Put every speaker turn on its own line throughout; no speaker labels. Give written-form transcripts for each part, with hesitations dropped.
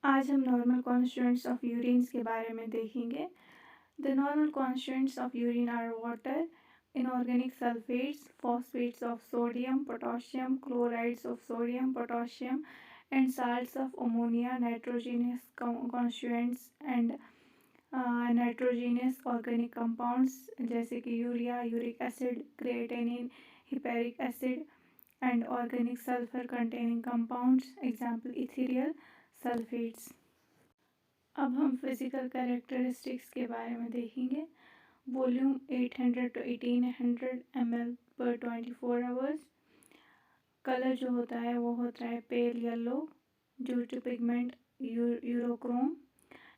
आज हम normal constituents of यूरिन्स के बारे में देखेंगे। The normal constituents of urine are water, inorganic sulfates, phosphates of sodium, potassium, chlorides of sodium, potassium, and salts of ammonia, nitrogenous constituents and nitrogenous organic compounds जैसे कि urea, uric acid, creatinine, hippuric acid and organic sulfur containing compounds, example ethereal sulfates। अब हम physical characteristics के बारे में देखेंगे। Volume 800 to 1800 ml per 24 hours। Colour जो होता है वो होता है pale yellow due to pigment urochrome.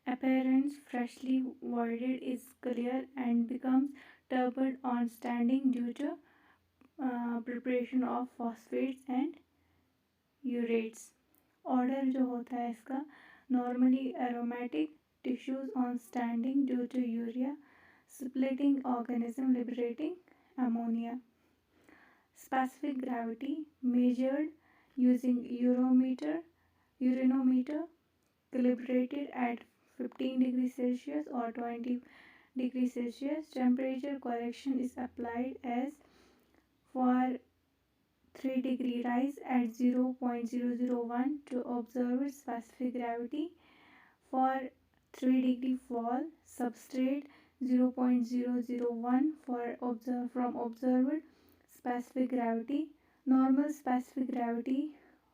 Appearance freshly voided is clear and becomes turbid on standing due to preparation of phosphates and urates। Odor जो होता है इसका normally aromatic, tissues on standing due to urea, splitting organism liberating ammonia। Specific gravity measured using urinometer calibrated at 15 degrees Celsius or 20 degrees Celsius। Temperature correction is applied as for 3 degree rise at 0.001 to observe specific gravity, for 3 degree fall substrate 0.001 from observed specific gravity, normal specific gravity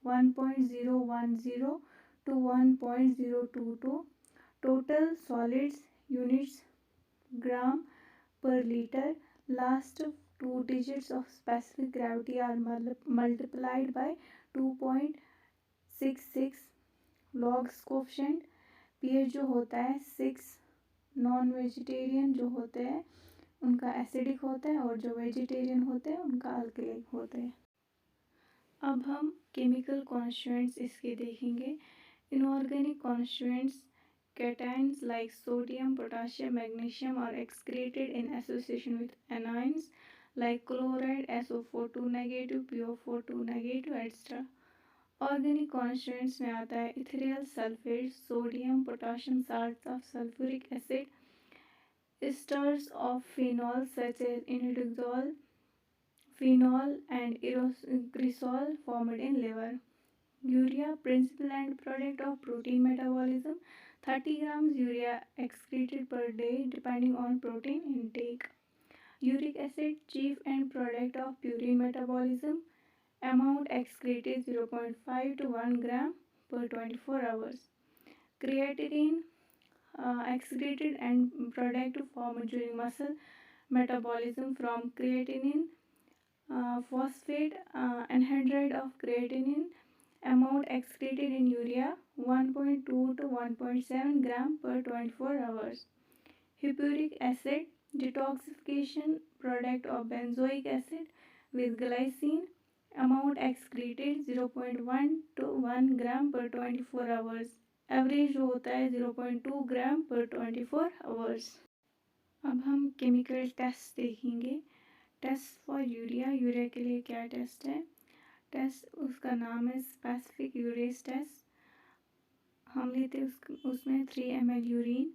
1.010 to 1.022, total solids units gram per liter, last two digits of specific gravity are multiplied by 2.66, log's coefficient। pH जो होता है 6, non vegetarian जो होते हैं उनका acidic होता है और जो वेजिटेरियन होते हैं उनका अल्कलिक होता है। अब हम केमिकल कॉन्स्टिट्यूएंट्स इसके देखेंगे। Inorganic constituents cations like sodium, potassium, magnesium are excreted in association with anions like chloride, SO4 negative, PO4 negative, etc. Organic constituents में आता है ethereal sulfates, sodium, potassium salts of sulfuric acid, esters of phenol such as indole, phenol and glycerol formed in liver। Urea, principal end product of protein metabolism, 30 grams urea excreted per day depending on protein intake। Uric acid, chief end product of purine metabolism, amount excreted 0.5 to 1 gram per 24 hours। Creatinine, excreted end product formed during muscle metabolism from creatinine। Phosphate, anhydride of creatinine, amount excreted in urea 1.2 to 1.7 gram per 24 hours। Hippuric acid, detoxification product of benzoic acid with glycine, amount excreted 0.1 to 1 gram per 24 hours। Average जो होता है 0.2 ग्राम पर 24 hours. अब हम chemical test देखेंगे। Test for urea, urea के लिए क्या टेस्ट है? टेस्ट उसका नाम है स्पेसिफिक यूरेस टेस्ट। हम लेते उसमें 3 ml यूरिन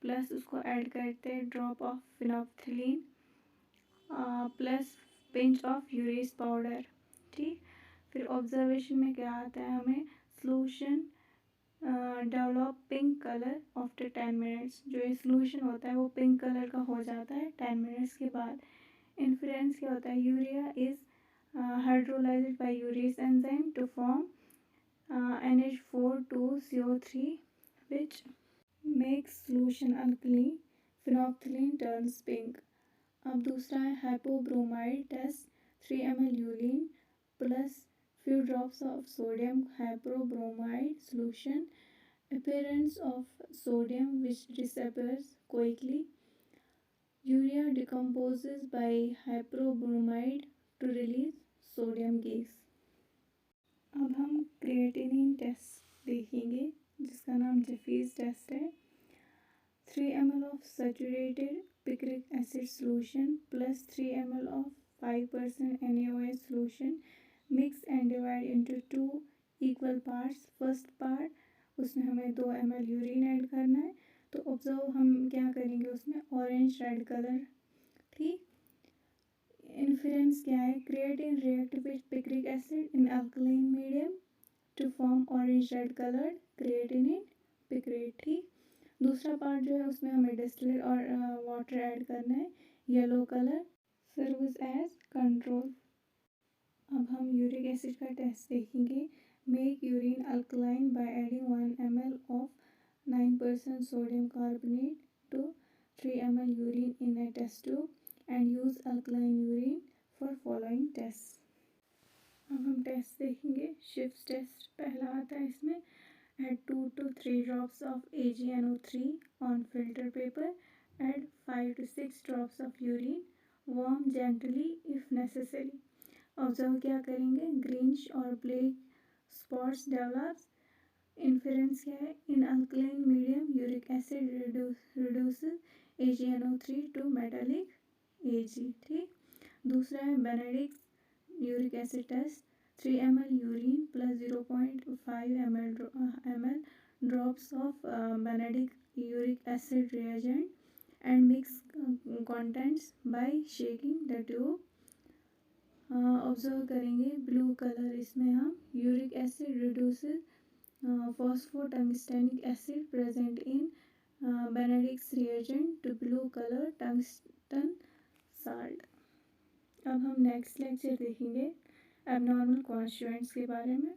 प्लस उसको ऐड करते हैं drop of phenolphthalein plus pinch of urease powder. ठीक, फिर ऑब्जर्वेशन में क्या आता है हमें? Solution develop pink colour after 10 minutes. जो ये सोल्यूशन होता है वो पिंक कलर का हो जाता है 10 मिनट्स के बाद। इन्फ्लुएंस क्या होता है? Urea is hydrolyzed by urease enzyme to form NH4,2CO3 which makes solution alkaline, phenolphthalein turns pink। अब दूसरा है hypobromide test, 3 ml urine plus few drops of sodium hypobromide solution, appearance of sodium which disappears quickly। Urea decomposes by hypobromide to release sodium gas. अब हम creatinine test देखेंगे जिसका नाम जेफीज test है। 3 ml of saturated picric acid solution plus 3 ml of 5% NaOH solution, mix and divide into 2 equal parts। First part उसमें हमें 2 ml urine add करना है। तो ऑब्जर्व हम क्या करेंगे उसमें, ऑरेंज रेड कलर, ठीक। इन्फ्रेंस क्या है, creatine react with picric acid in alkaline medium to form orange red colour creatine in picrate, ठीक। दूसरा पार्ट जो है उसमें हमें डिस्टिलेट और वाटर ऐड करना है, yellow colour serves as control. अब हम यूरिक एसिड का टेस्ट देखेंगे। Make urine alkaline by adding 1 ml of 9% sodium carbonate to 3 ml urine in a test tube and use alkaline urine for following tests। अब हम test देखेंगे। Shift test पहला आता है इसमें। add 2 to 3 drops of AgNO3 on filter paper, add 5 to 6 drops of urine, warm gently if necessary। Observe क्या करेंगे, greenish और ब्लैक स्पॉट्स डेवलप्स। इन्फ्रेंस क्या है, in alkaline medium uric acid reduces AgNO3 to metallic Ag, ठीक। दूसरा है Benedict's uric acid test. 3 ml urine plus 0.5 ml drops of Benedict uric acid reagent and mix contents by shaking the tube. Observe करेंगे blue colour, इसमें हम uric acid reduces phosphotungstic acid present in Benedict's reagent to blue color tungsten salt। अब हम next lecture देखेंगे abnormal constituents के बारे में।